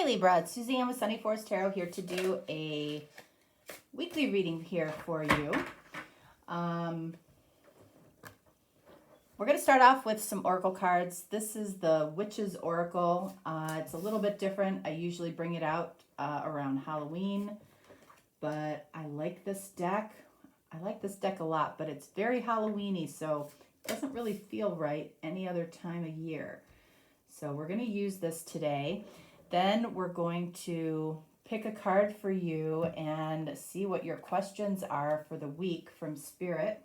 Libra, it's Suzanne with Sunny Forest Tarot here to do a weekly reading here for you. We're going to start off with some oracle cards. This is the Witch's Oracle. It's a little bit different. I usually bring it out around Halloween, but I like this deck. I like this deck a lot, but it's very Halloween-y, so it doesn't really feel right any other time of year. So we're going to use this today. Then we're going to pick a card for you and see what your questions are for the week from Spirit.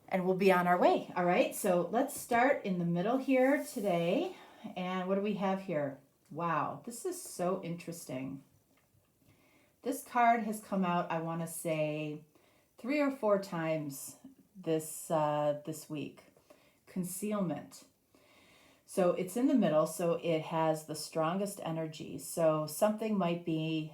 And we'll be on our way. All right, so let's start in the middle here today. And what do we have here? Wow, this is so interesting. This card has come out, I want to say, 3 or 4 times this week. Concealment. So it's in the middle, so it has the strongest energy. So something might be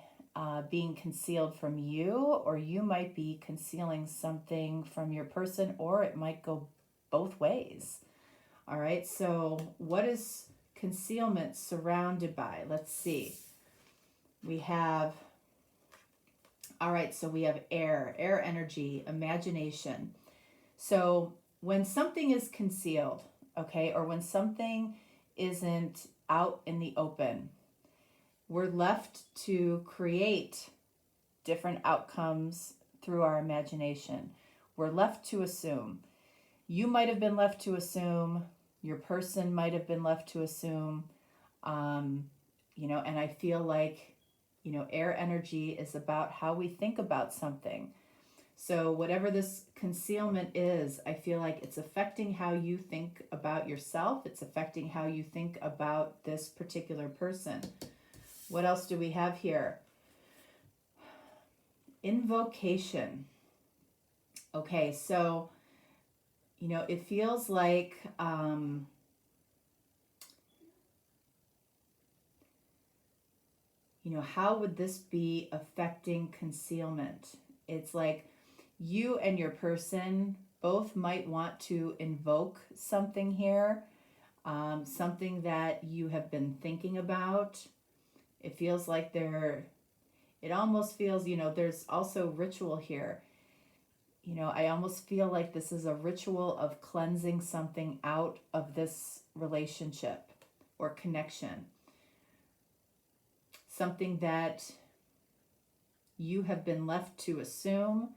being concealed from you, or you might be concealing something from your person, or it might go both ways. All right, so what is concealment surrounded by? Let's see. We have, all right, so we have air energy, imagination. So when something is concealed, okay, or when something isn't out in the open, we're left to create different outcomes through our imagination. We're left to assume. You might have been left to assume, your person might have been left to assume, and I feel like, air energy is about how we think about something. So whatever this concealment is, I feel like it's affecting how you think about yourself. It's affecting how you think about this particular person. What else do we have here? Invocation. Okay, so, it feels like, how would this be affecting concealment? It's like, you and your person both might want to invoke something here, something that you have been thinking about. It feels like it almost feels, there's also ritual here. I almost feel like this is a ritual of cleansing something out of this relationship or connection. Something that you have been left to assume,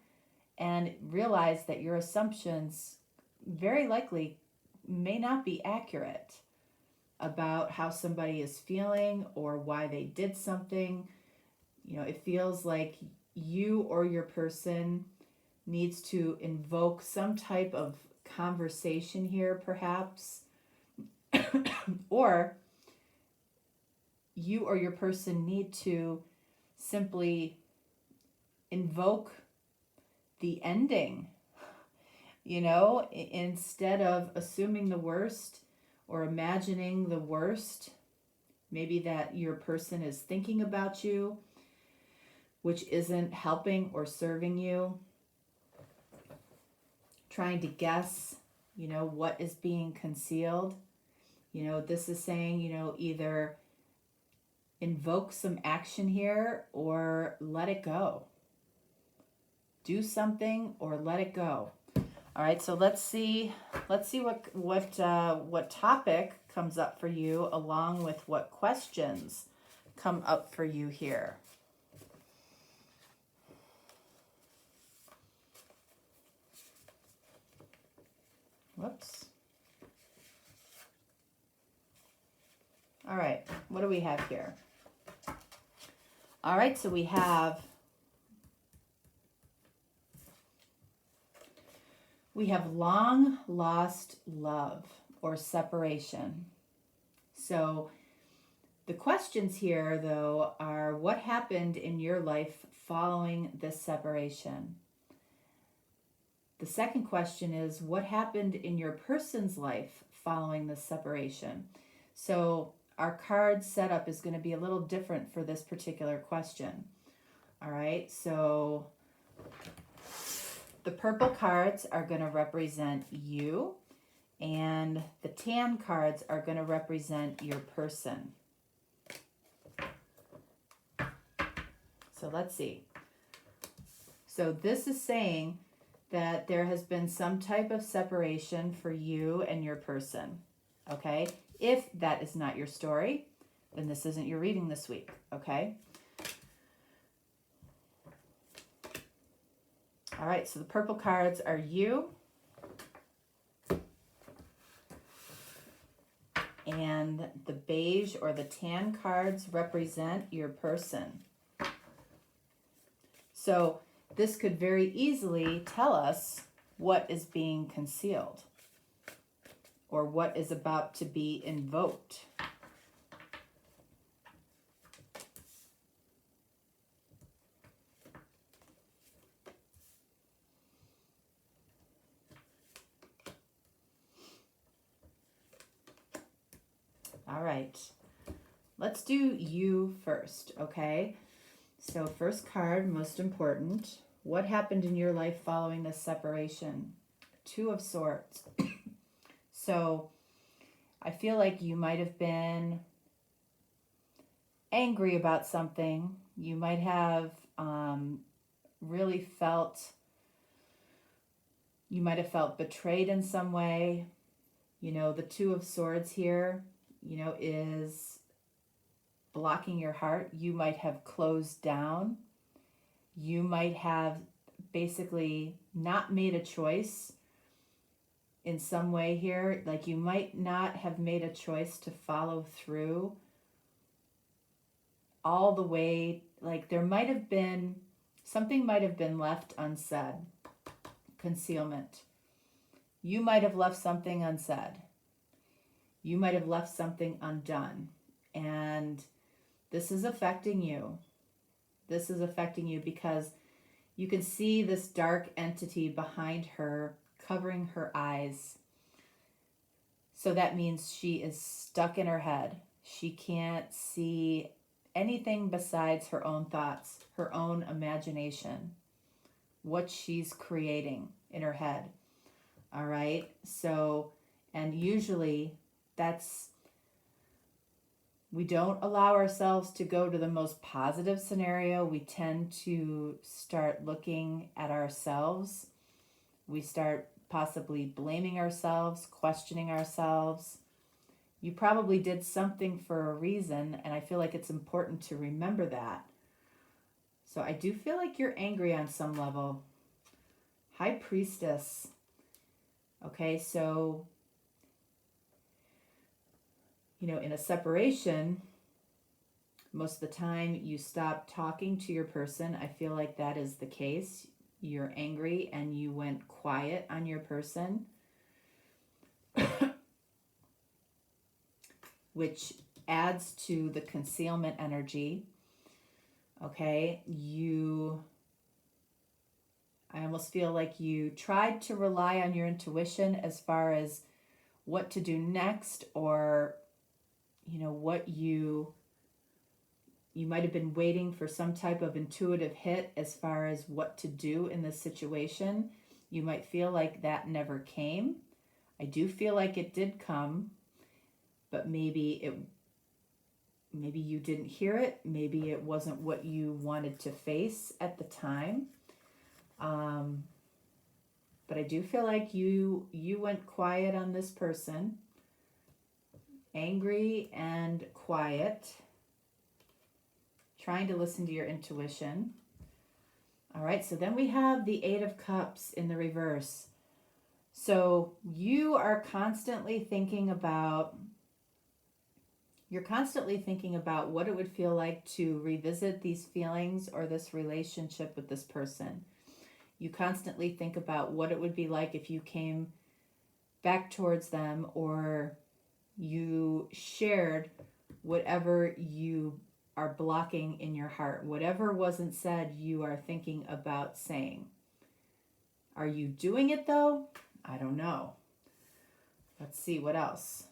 and realize that your assumptions very likely may not be accurate about how somebody is feeling or why they did something. It feels like you or your person needs to invoke some type of conversation here, perhaps, or you or your person need to simply invoke the ending, instead of assuming the worst or imagining the worst, maybe that your person is thinking about you, which isn't helping or serving you. Trying to guess, what is being concealed. This is saying, either invoke some action here or let it go. Do something or let it go. All right, so let's see what topic comes up for you, along with what questions come up for you here. Whoops. All right, what do we have here? All right, so we have long lost love or separation. So the questions here, though, are what happened in your life following this separation? The second question is what happened in your person's life following this separation? So our card setup is going to be a little different for this particular question. All right, so the purple cards are going to represent you, and the tan cards are going to represent your person. So let's see. So this is saying that there has been some type of separation for you and your person. Okay? If that is not your story, then this isn't your reading this week. Okay? All right, so the purple cards are you. And the beige or the tan cards represent your person. So this could very easily tell us what is being concealed or what is about to be invoked. All right, let's do you first, okay? So first card, most important. What happened in your life following this separation? Two of Swords. So I feel like you might have been angry about something. You might have really felt, you might have felt betrayed in some way. You know, the Two of Swords here, you know, is blocking your heart. You might have closed down. You might have basically not made a choice in some way here. Like you might not have made a choice to follow through all the way. Like there might have been, something might have been left unsaid. Concealment. You might have left something unsaid. You might have left something undone. And this is affecting you. This is affecting you because you can see this dark entity behind her covering her eyes. So that means she is stuck in her head. She can't see anything besides her own thoughts, her own imagination, what she's creating in her head. All right. So, and usually we don't allow ourselves to go to the most positive scenario. We tend to start looking at ourselves. We start possibly blaming ourselves, questioning ourselves. You probably did something for a reason, and I feel like it's important to remember that. So I do feel like you're angry on some level. High Priestess. Okay, so you know, in a separation, most of the time you stop talking to your person. I feel like that is the case. You're angry and you went quiet on your person, which adds to the concealment energy. Okay, I almost feel like you tried to rely on your intuition as far as what to do next, or you know, what you might have been waiting for some type of intuitive hit as far as what to do in this situation. You might feel like that never came. I do feel like it did come, but maybe you didn't hear it. Maybe it wasn't what you wanted to face at the time. But I do feel like you went quiet on this person. Angry and quiet, trying to listen to your intuition. All right, so then we have the Eight of Cups in the reverse. So you are constantly thinking about, what it would feel like to revisit these feelings or this relationship with this person. You constantly think about what it would be like if you came back towards them, or you shared whatever you are blocking in your heart. Whatever wasn't said, you are thinking about saying. Are you doing it though? I don't know. Let's see, what else?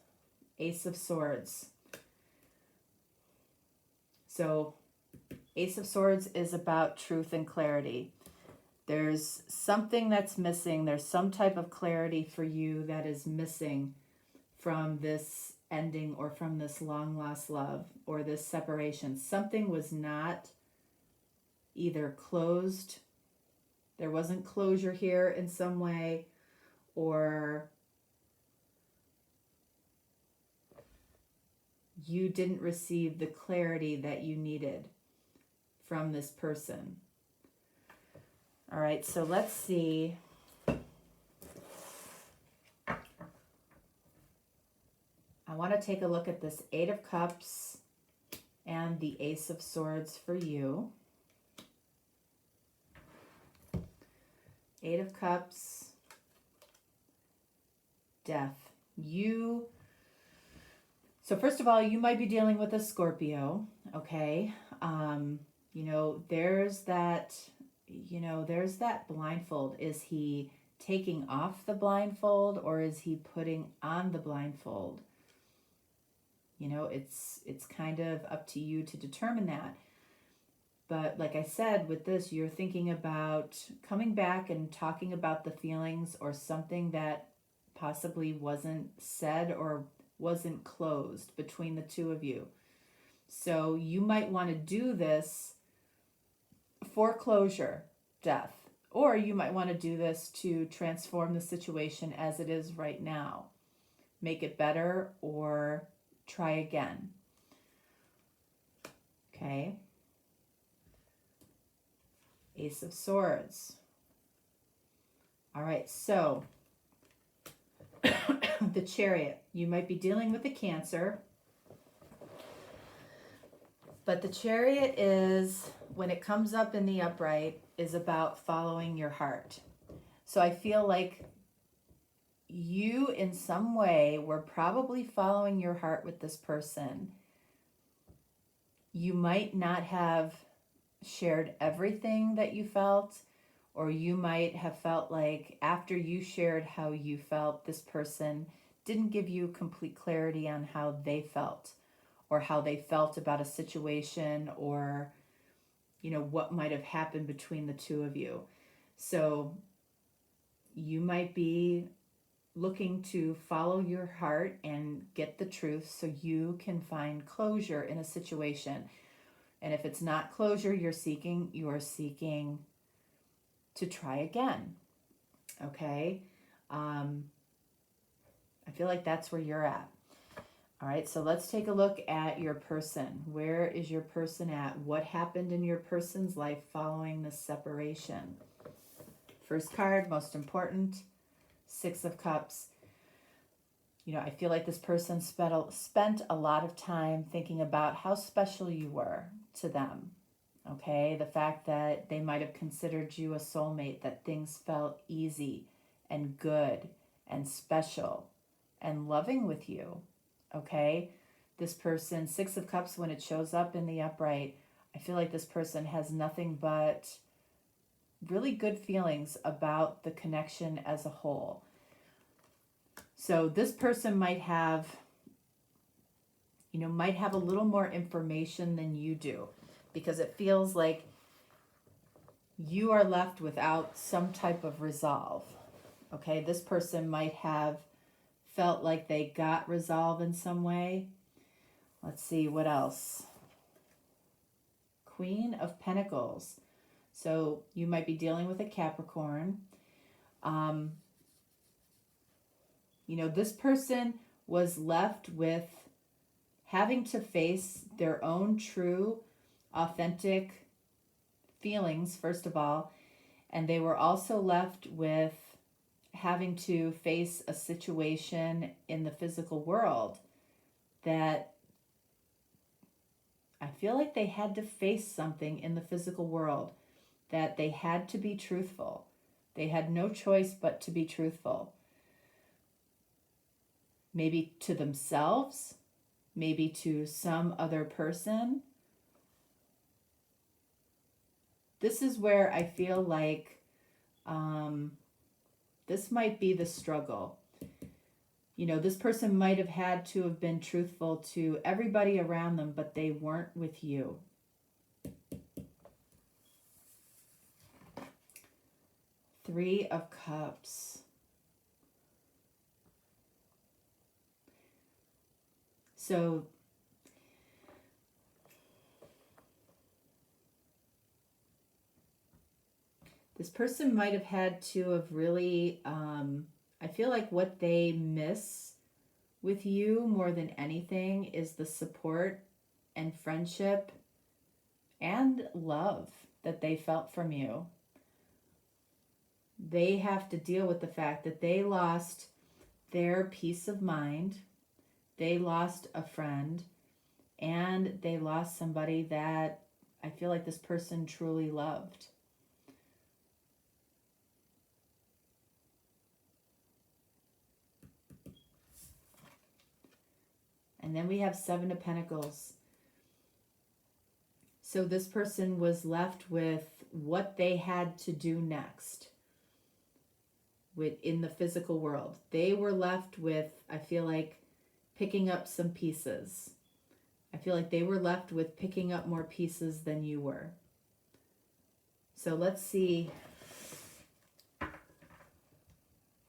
Ace of Swords. So Ace of Swords is about truth and clarity. There's something that's missing. There's some type of clarity for you that is missing from this ending, or from this long lost love, or this separation. Something was not either closed, there wasn't closure here in some way, or you didn't receive the clarity that you needed from this person. All right, so let's see. I want to take a look at this Eight of Cups and the Ace of Swords for you. Eight of Cups, Death. So first of all, you might be dealing with a Scorpio, okay? There's that blindfold. Is he taking off the blindfold or is he putting on the blindfold? It's kind of up to you to determine that. But like I said, with this, you're thinking about coming back and talking about the feelings or something that possibly wasn't said or wasn't closed between the two of you. So you might want to do this for closure, Death. Or you might want to do this to transform the situation as it is right now. Make it better or try again. Okay. Ace of Swords. All right, so the Chariot. You might be dealing with a Cancer. But the Chariot is, when it comes up in the upright, is about following your heart. So I feel like you in some way were probably following your heart with this person. You might not have shared everything that you felt, or you might have felt like after you shared how you felt, this person didn't give you complete clarity on how they felt or how they felt about a situation or what might have happened between the two of you. So you might be looking to follow your heart and get the truth so you can find closure in a situation. And if it's not closure you are seeking to try again. Okay? I feel like that's where you're at. All right, so let's take a look at your person. Where is your person at? What happened in your person's life following this separation? First card, most important, Six of Cups. I feel like this person spent a lot of time thinking about how special you were to them. Okay, the fact that they might have considered you a soulmate, that things felt easy and good and special and loving with you. Okay, this person, Six of Cups, when it shows up in the upright, I feel like this person has nothing but really good feelings about the connection as a whole. So this person might have a little more information than you do, because it feels like you are left without some type of resolve. Okay, this person might have felt like they got resolve in some way. Let's see, what else? Queen of Pentacles. So you might be dealing with a Capricorn. This person was left with having to face their own true, authentic feelings, first of all, and they were also left with having to face a situation in the physical world that I feel like they had to face something in the physical world that they had to be truthful. They had no choice but to be truthful. Maybe to themselves, maybe to some other person. This is where I feel like this might be the struggle. This person might have had to have been truthful to everybody around them, but they weren't with you. Three of Cups. So This person might have had to have really, I feel like what they miss with you more than anything is the support and friendship and love that they felt from you. They have to deal with the fact that they lost their peace of mind, they lost a friend, and they lost somebody that I feel like this person truly loved. And then we have Seven of Pentacles. So this person was left with what they had to do next in the physical world. They were left with, I feel like, picking up some pieces. I feel like they were left with picking up more pieces than you were. So let's see.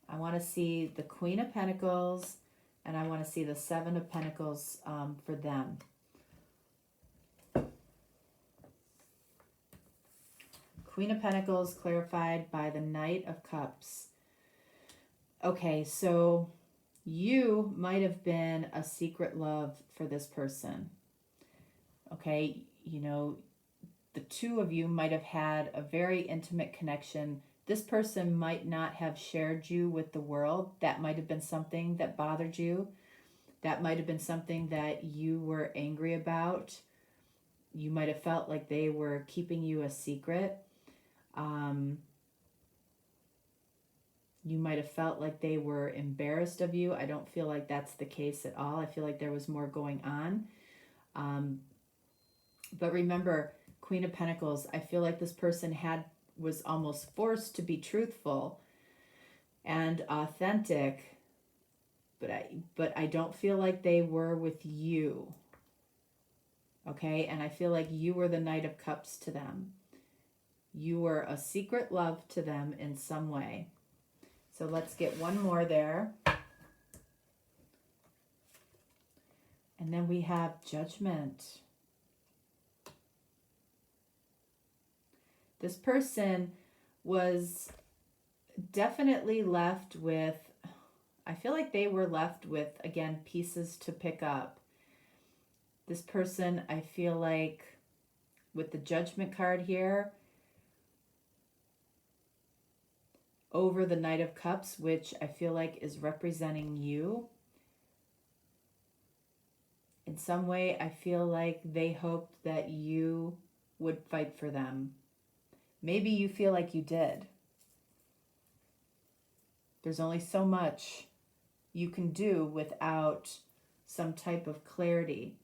I want to see the Queen of Pentacles, and I want to see the Seven of Pentacles for them. Queen of Pentacles clarified by the Knight of Cups. Okay, so you might have been a secret love for this person. Okay, you know, the two of you might have had a very intimate connection. This person might not have shared you with the world. That might have been something that bothered you. That might have been something that you were angry about. You might have felt like they were keeping you a secret. You might have felt like they were embarrassed of you. I don't feel like that's the case at all. I feel like there was more going on. But remember, Queen of Pentacles, I feel like this person was almost forced to be truthful and authentic, but I don't feel like they were with you. Okay? And I feel like you were the Knight of Cups to them. You were a secret love to them in some way. So let's get one more there. And then we have Judgment. This person was definitely left with, I feel like they were left with, again, pieces to pick up. This person, I feel like, with the Judgment card here, over the Knight of Cups, which I feel like is representing you. In some way, I feel like they hoped that you would fight for them. Maybe you feel like you did. There's only so much you can do without some type of clarity.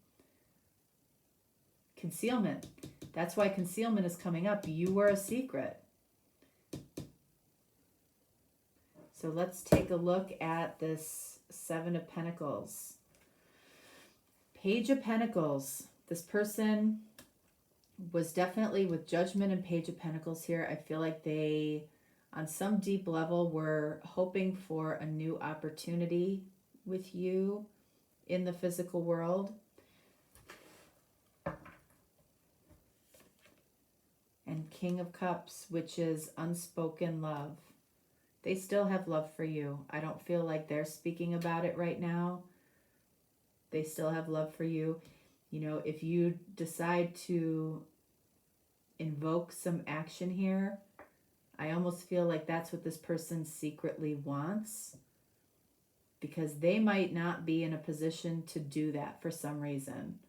Concealment. That's why concealment is coming up. You were a secret. So let's take a look at this Seven of Pentacles. Page of Pentacles. This person was definitely with Judgment and Page of Pentacles here. I feel like they, on some deep level, were hoping for a new opportunity with you in the physical world. And King of Cups, which is unspoken love. They still have love for you. I don't feel like they're speaking about it right now. They still have love for you. You know, if you decide to invoke some action here, I almost feel like that's what this person secretly wants, because they might not be in a position to do that for some reason.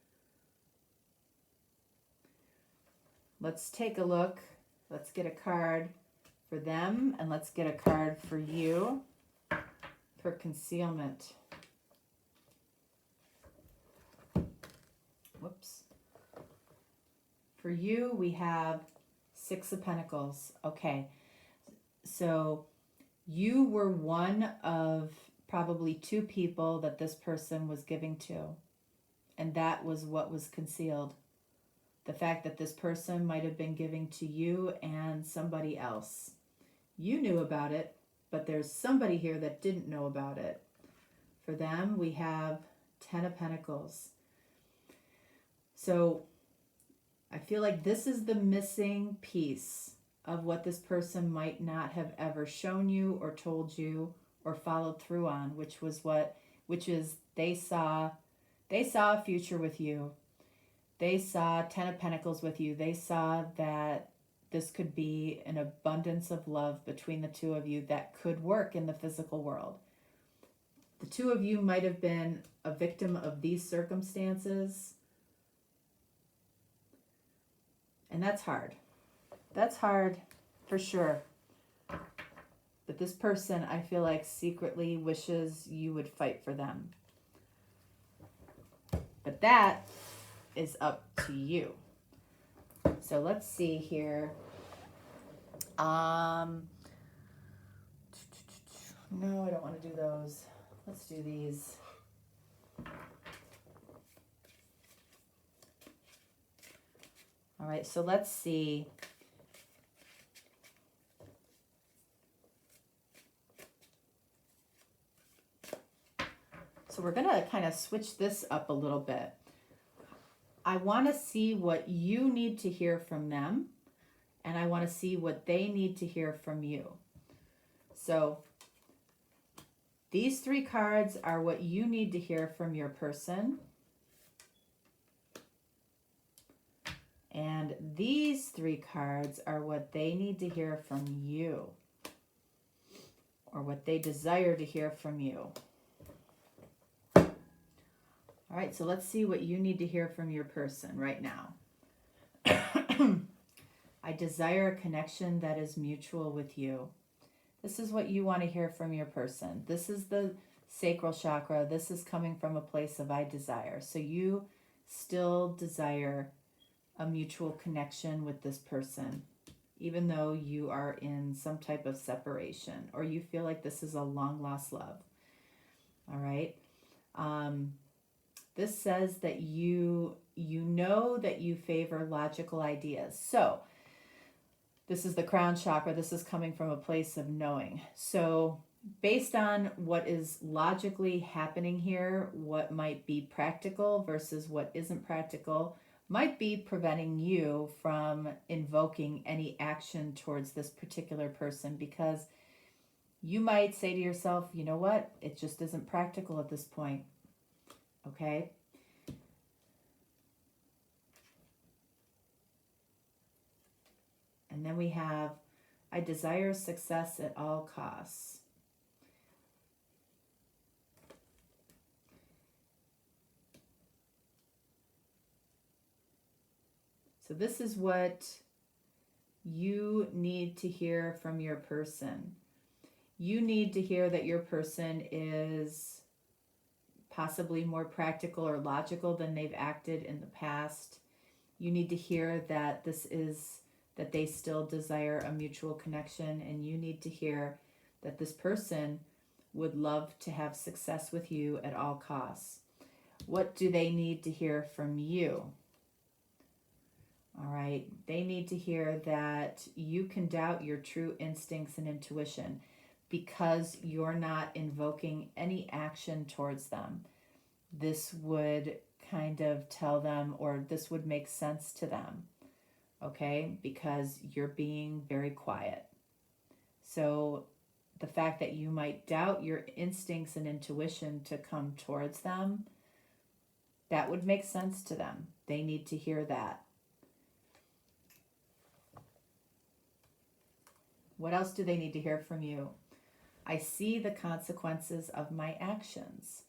Let's take a look. Let's get a card for them, and let's get a card for you for concealment. Whoops. For you, we have Six of Pentacles. Okay, so you were one of probably two people that this person was giving to, and that was what was concealed. The fact that this person might have been giving to you and somebody else. You knew about it, but there's somebody here that didn't know about it. For them, we have Ten of Pentacles. So I feel like this is the missing piece of what this person might not have ever shown you or told you or followed through on, which is they saw a future with you. They saw 10 of Pentacles with you. They saw that this could be an abundance of love between the two of you that could work in the physical world. The two of you might have been a victim of these circumstances. And that's hard. That's hard for sure. But this person, I feel like, secretly wishes you would fight for them. But that is up to you. So let's see here. No, I don't want to do those. Let's do these. All right, so let's see. So we're going to kind of switch this up a little bit. I want to see what you need to hear from them, and I want to see what they need to hear from you. So these three cards are what you need to hear from your person. And these three cards are what they need to hear from you, or what they desire to hear from you. All right, so let's see what you need to hear from your person right now. I desire a connection that is mutual with you. This is what you want to hear from your person. This is the sacral chakra. This is coming from a place of I desire. So you still desire a mutual connection with this person, even though you are in some type of separation, or you feel like this is a long lost love. All right. This says that you know that you favor logical ideas. So this is the crown chakra. This is coming from a place of knowing. So based on what is logically happening here, what might be practical versus what isn't practical, might be preventing you from invoking any action towards this particular person, because you might say to yourself, you know what, it just isn't practical at this point. Okay? And then we have, I desire success at all costs. So this is what you need to hear from your person. You need to hear that your person is possibly more practical or logical than they've acted in the past. You need to hear that that they still desire a mutual connection, and you need to hear that this person would love to have success with you at all costs. What do they need to hear from you? All right, they need to hear that you can doubt your true instincts and intuition because you're not invoking any action towards them. This would kind of tell them, or this would make sense to them, okay? Because you're being very quiet. So the fact that you might doubt your instincts and intuition to come towards them, that would make sense to them. They need to hear that. What else do they need to hear from you? I see the consequences of my actions.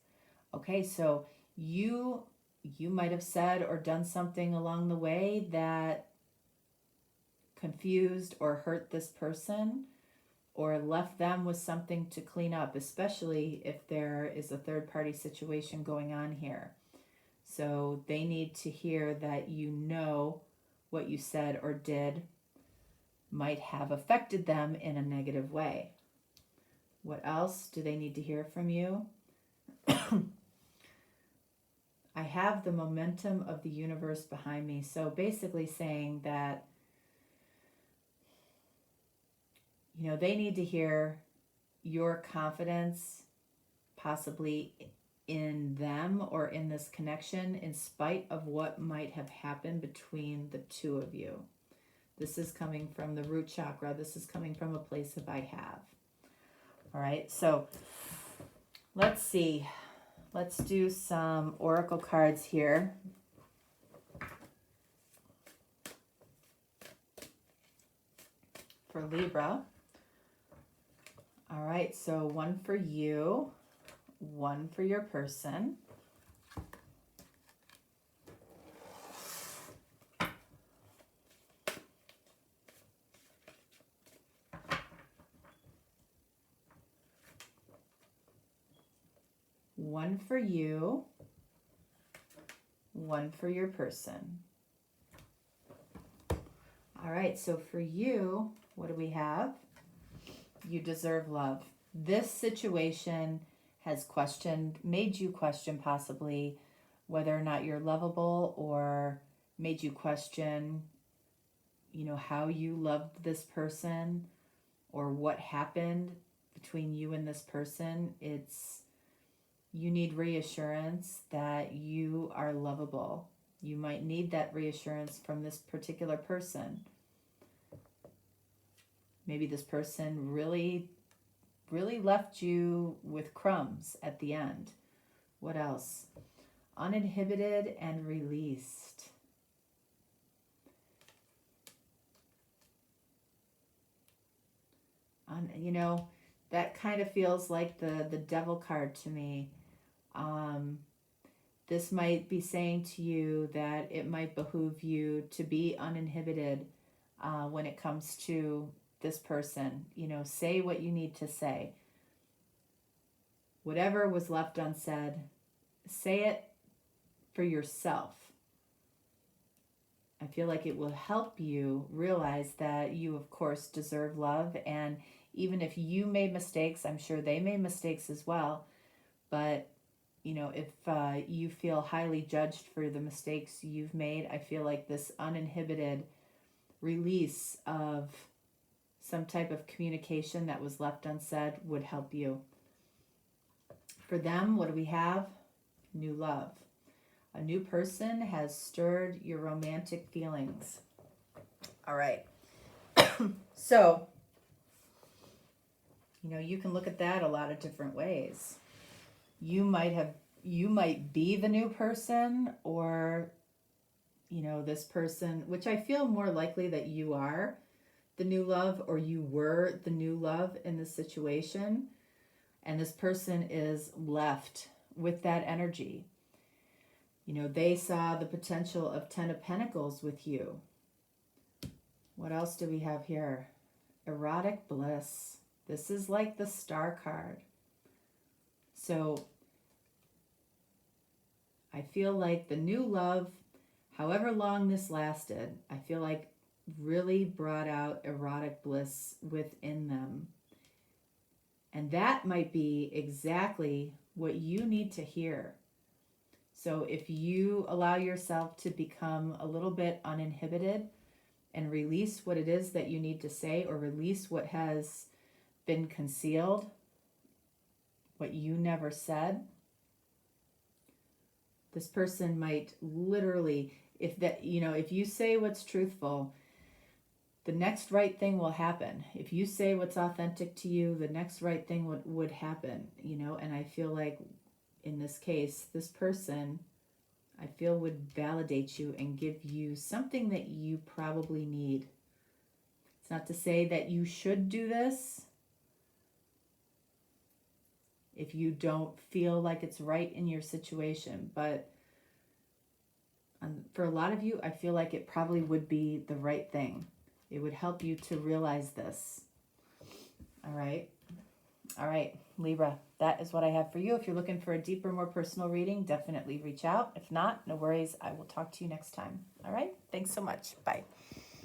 Okay, so you might have said or done something along the way that confused or hurt this person, or left them with something to clean up, especially if there is a third-party situation going on here. So they need to hear that you know what you said or did might have affected them in a negative way. What else do they need to hear from you? I have the momentum of the universe behind me. So basically saying that, you know, they need to hear your confidence possibly in them or in this connection in spite of what might have happened between the two of you. This is coming from the root chakra. This is coming from a place of I have. All right, so let's see. Let's do some oracle cards here. For Libra. All right, so one for you, one for your person. One for you, one for your person. All right, so for you, what do we have? You deserve love. This situation has made you question possibly whether or not you're lovable, or made you question, how you loved this person or what happened between you and this person. You need reassurance that you are lovable. You might need that reassurance from this particular person. Maybe this person really, really left you with crumbs at the end. What else? Uninhibited and released. That kind of feels like the devil card to me. This might be saying to you that it might behoove you to be uninhibited when it comes to this person. Say what you need to say. Whatever was left unsaid, say it for yourself. I feel like it will help you realize that you, of course, deserve love. And even if you made mistakes, I'm sure they made mistakes as well. But if you feel highly judged for the mistakes you've made, I feel like this uninhibited release of some type of communication that was left unsaid would help you. For them, what do we have? New love. A new person has stirred your romantic feelings. All right. So, you can look at that a lot of different ways. You might be the new person, or, this person, which I feel more likely that you are the new love, or you were the new love in this situation. And this person is left with that energy. They saw the potential of 10 of Pentacles with you. What else do we have here? Erotic bliss. This is like the Star card. So I feel like the new love, however long this lasted, I feel like really brought out erotic bliss within them. And that might be exactly what you need to hear. So if you allow yourself to become a little bit uninhibited and release what it is that you need to say, or release what has been concealed, what you never said, this person might literally, if you say what's truthful, the next right thing will happen. If you say what's authentic to you, the next right thing would happen, and I feel like in this case, this person, I feel, would validate you and give you something that you probably need. It's not to say that you should do this if you don't feel like it's right in your situation, but for a lot of you, I feel like it probably would be the right thing. It would help you to realize this. All right, Libra, that is what I have for you. If you're looking for a deeper, more personal reading, definitely reach out. If not, no worries. I will talk to you next time. All right, thanks so much. Bye.